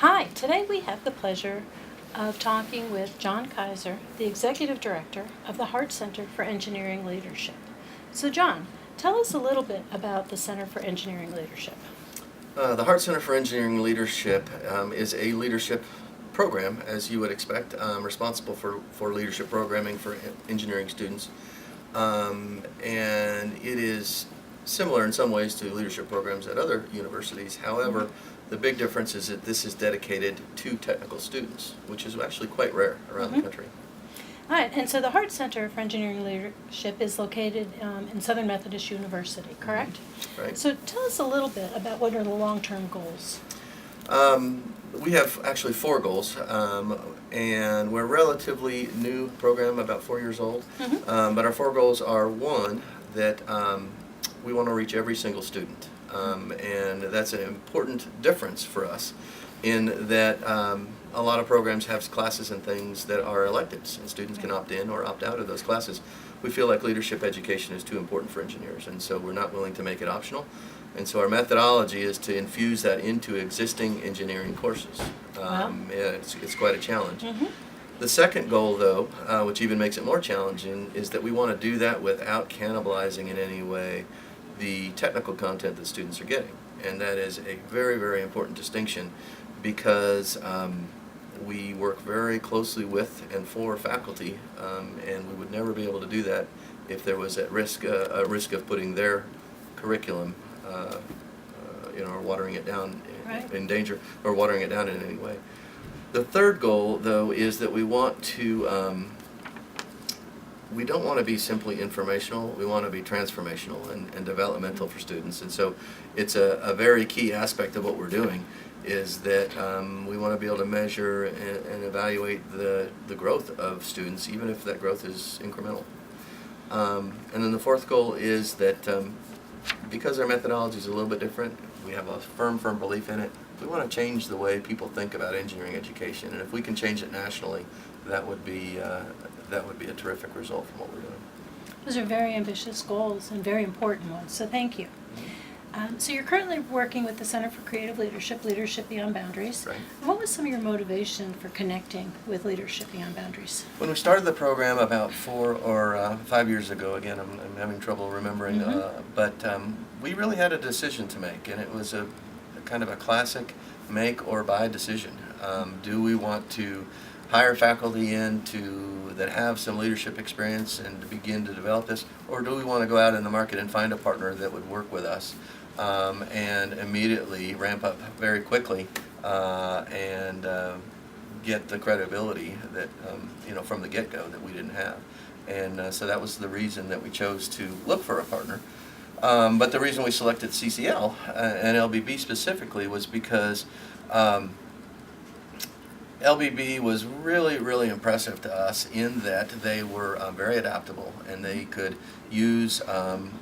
Hi, today we have the pleasure of talking with John Kiser, the Executive Director of the Hart Center for Engineering Leadership. So John, tell us a little bit about the Center for Engineering Leadership. The Hart Center for Engineering Leadership is a leadership program, as you would expect, responsible for leadership programming for engineering students. And it is similar in some ways to leadership programs at other universities. However, the big difference is that this is dedicated to technical students, which is actually quite rare around the country. All right, and so the Hart Center for Engineering Leadership is located in Southern Methodist University, correct? Right. So tell us a little bit about what are the long-term goals. We have actually 4 goals, and we're a relatively new program, about 4 years old. But our 4 goals are, one, that we want to reach every single student, and that's an important difference for us in that a lot of programs have classes and things that are electives, and students can opt in or opt out of those classes. We feel like leadership education is too important for engineers, and so we're not willing to make it optional. And so our methodology is to infuse that into existing engineering courses. Wow. It's quite a challenge. The second goal, though, which even makes it more challenging, is that we want to do that without cannibalizing in any way the technical content that students are getting. And that is a very, very important distinction because we work very closely with and for faculty, and we would never be able to do that if there was a risk of putting their curriculum or watering it down in danger, or watering it down in any way. The third goal, though, is that we want to, we don't want to be simply informational, we want to be transformational and developmental for students. And so it's a very key aspect of what we're doing is that we want to be able to measure and evaluate the growth of students, even if that growth is incremental. And then the fourth goal is that because our methodology is a little bit different, we have a firm belief in it. We want to change the way people think about engineering education, and if we can change it nationally, that would be a terrific result from what we're doing. Those are very ambitious goals and very important ones, so thank you. So you're currently working with the Center for Creative Leadership, Leadership Beyond Boundaries. Right. What was some of your motivation for connecting with Leadership Beyond Boundaries? When we started the program about 4 or 5 years ago, again, I'm having trouble remembering, but we really had a decision to make, and it was a kind of a classic make or buy decision. Do we want to hire faculty that have some leadership experience and to begin to develop this, or do we want to go out in the market and find a partner that would work with us and immediately ramp up very quickly and get the credibility that from the get-go that we didn't have. And so that was the reason that we chose to look for a partner. But the reason we selected CCL and LBB specifically was because LBB was really, really impressive to us in that they were very adaptable, and they could use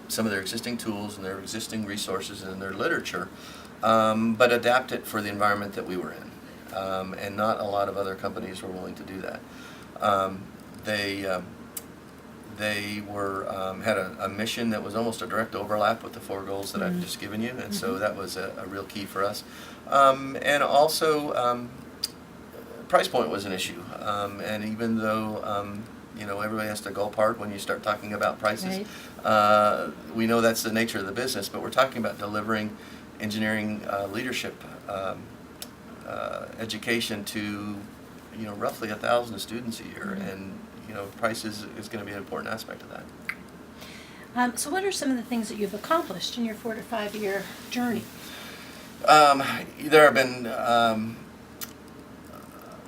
some of their existing tools and their existing resources and their literature, but adapt it for the environment that we were in. And not a lot of other companies were willing to do that. They had a mission that was almost a direct overlap with the 4 goals that I've just given you, and so that was a real key for us. And also, price point was an issue, and even though everybody has to gulp hard when you start talking about prices, we know that's the nature of the business, but we're talking about delivering engineering leadership education to roughly 1,000 students a year, and price is going to be an important aspect of that. So what are some of the things that you've accomplished in your 4 to 5 year journey? There have been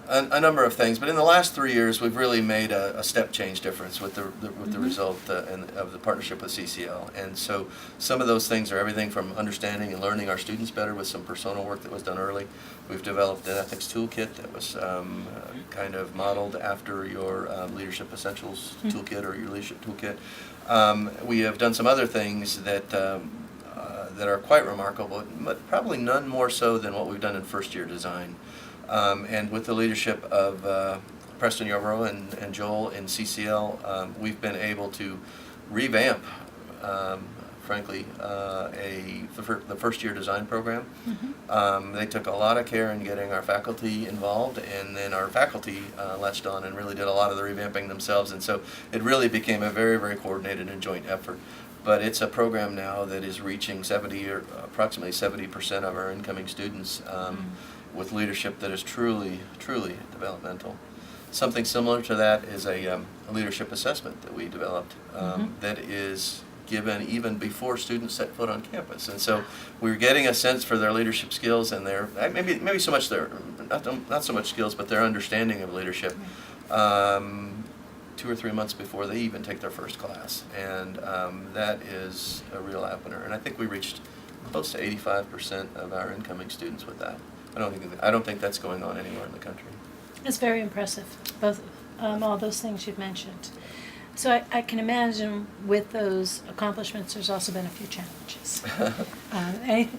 a number of things, but in the last 3 years we've really made a step change difference with the result of the partnership with CCL. And so some of those things are everything from understanding and learning our students better with some personal work that was done early. We've developed an ethics toolkit that was kind of modeled after your Leadership Essentials toolkit or your leadership toolkit. We have done some other things that are quite remarkable, but probably none more so than what we've done in first year design. And with the leadership of Preston Yarborough and Joel in CCL, we've been able to revamp frankly, the first year design program. They took a lot of care in getting our faculty involved, and then our faculty latched on and really did a lot of the revamping themselves, and so it really became a very, very coordinated and joint effort. But it's a program now that is reaching approximately 70% of our incoming students with leadership that is truly, truly developmental. Something similar to that is a leadership assessment that we developed that is given even before students set foot on campus. And so we're getting a sense for their leadership skills and their, maybe so much their, not so much skills, but their understanding of leadership 2 or 3 months before they even take their first class. And that is a real opener. And I think we reached close to 85% of our incoming students with that. I don't think that's going on anywhere in the country. It's very impressive, both all those things you've mentioned. So I can imagine with those accomplishments, there's also been a few challenges.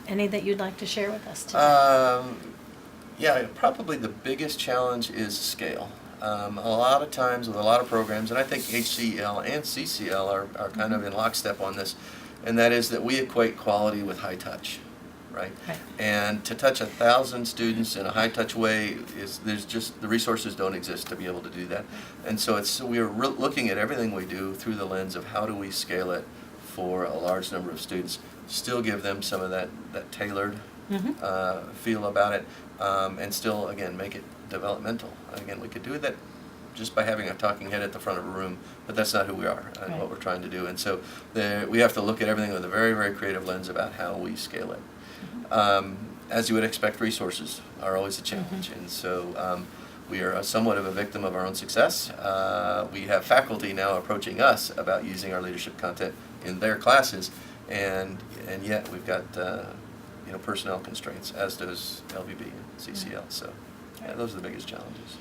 Any that you'd like to share with us today? Yeah, probably the biggest challenge is scale. A lot of times with a lot of programs, and I think HCL and CCL are kind of in lockstep on this, and that is that we equate quality with high touch. Right? And to touch 1,000 students in a high-touch way there's just the resources don't exist to be able to do that, and so we're looking at everything we do through the lens of how do we scale it for a large number of students, still give them some of that tailored feel about it, and still again make it developmental. Again, we could do that just by having a talking head at the front of a room, but that's not who we are and what we're trying to do, and so we have to look at everything with a very, very creative lens about how we scale it. As you would expect, resources are always a challenge, and so we are somewhat of a victim of our own success. We have faculty now approaching us about using our leadership content in their classes, and yet we've got personnel constraints, as does LVB and CCL. So those are the biggest challenges.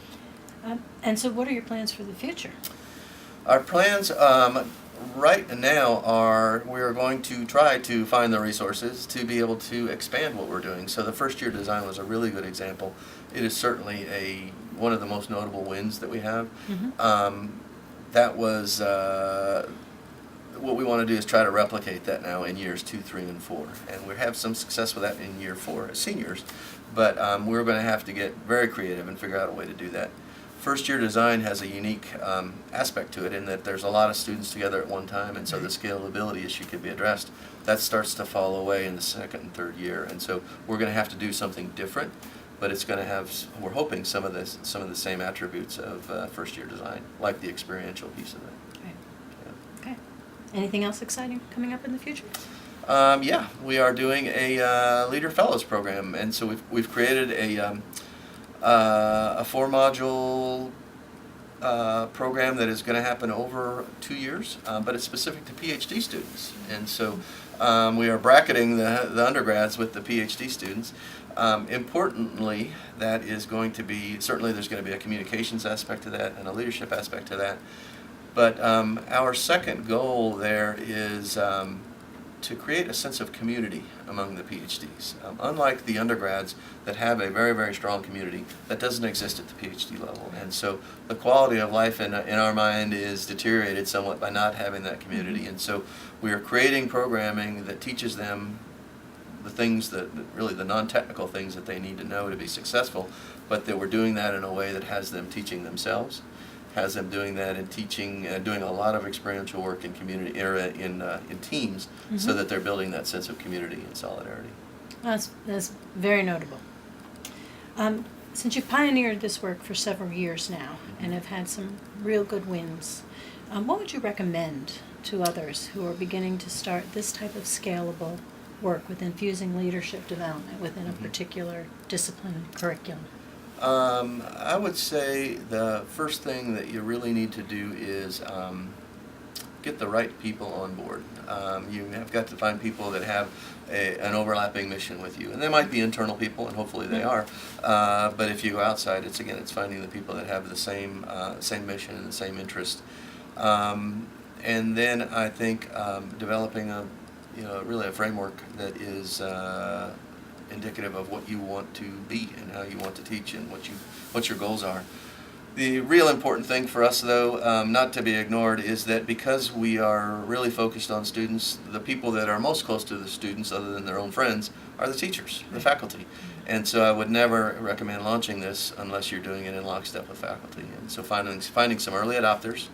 And so what are your plans for the future? Our plans right now we're going to try to find the resources to be able to expand what we're doing. So the first year design was a really good example. It is certainly one of the most notable wins that we have. That was what we want to do is try to replicate that now in years 2, 3, and 4. And we have some success with that in year 4 as seniors, but we're going to have to get very creative and figure out a way to do that. First year design has a unique aspect to it in that there's a lot of students together at one time, and so the scalability issue could be addressed. That starts to fall away in the second and third year, and so we're going to have to do something different, but it's going to have, we're hoping, some of the same attributes of first year design, like the experiential piece of it. Okay. Anything else exciting coming up in the future? Yeah, we are doing a Leader Fellows program, and so we've created a 4-module program that is going to happen over 2 years, but it's specific to PhD students. And so we are bracketing the undergrads with the PhD students. Importantly, that is going to be, certainly there's going to be a communications aspect to that and a leadership aspect to that. But our second goal there is to create a sense of community among the PhDs. Unlike the undergrads that have a very, very strong community, that doesn't exist at the PhD level. And so the quality of life in our mind is deteriorated somewhat by not having that community. And so we are creating programming that teaches them the things that really the non-technical things that they need to know to be successful, but that we're doing that in a way that has them teaching themselves, has them doing that and teaching, doing a lot of experiential work in community in teams, so that they're building that sense of community and solidarity. That's very notable. Since you've pioneered this work for several years now and have had some real good wins, what would you recommend to others who are beginning to start this type of scalable work with infusing leadership development within a particular discipline curriculum? I would say the first thing that you really need to do is get the right people on board. You have got to find people that have an overlapping mission with you, and they might be internal people, and hopefully they are. But if you go outside, it's finding the people that have the same mission and the same interest. And then I think developing really a framework that is indicative of what you want to be and how you want to teach and what your goals are. The real important thing for us, though, not to be ignored, is that because we are really focused on students, the people that are most close to the students, other than their own friends, are the teachers, the faculty. And so I would never recommend launching this unless you're doing it in lockstep with faculty. And so finding some early adopters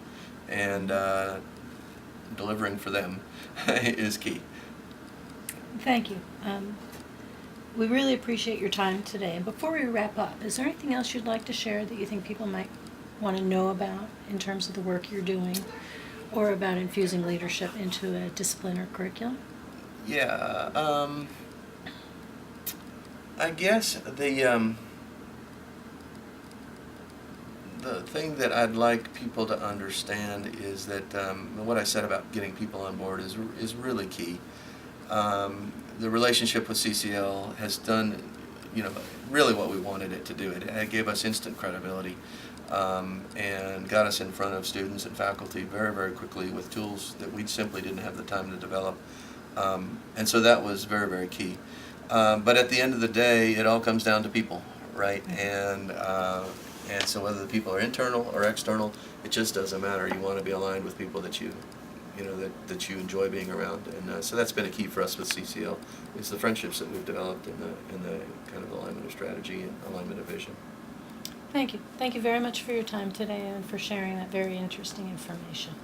and delivering for them is key. Thank you. We really appreciate your time today. And before we wrap up, is there anything else you'd like to share that you think people might want to know about in terms of the work you're doing or about infusing leadership into a discipline or curriculum? Yeah, I guess the thing that I'd like people to understand is that what I said about getting people on board is really key. The relationship with CCL has done, really what we wanted it to do. It gave us instant credibility and got us in front of students and faculty very, very quickly with tools that we simply didn't have the time to develop. And so that was very, very key. But at the end of the day, it all comes down to people, right? And so whether the people are internal or external, it just doesn't matter. You want to be aligned with people that you enjoy being around, and so that's been a key for us with CCL, is the friendships that we've developed in the kind of alignment of strategy and alignment of vision. Thank you. Thank you very much for your time today and for sharing that very interesting information.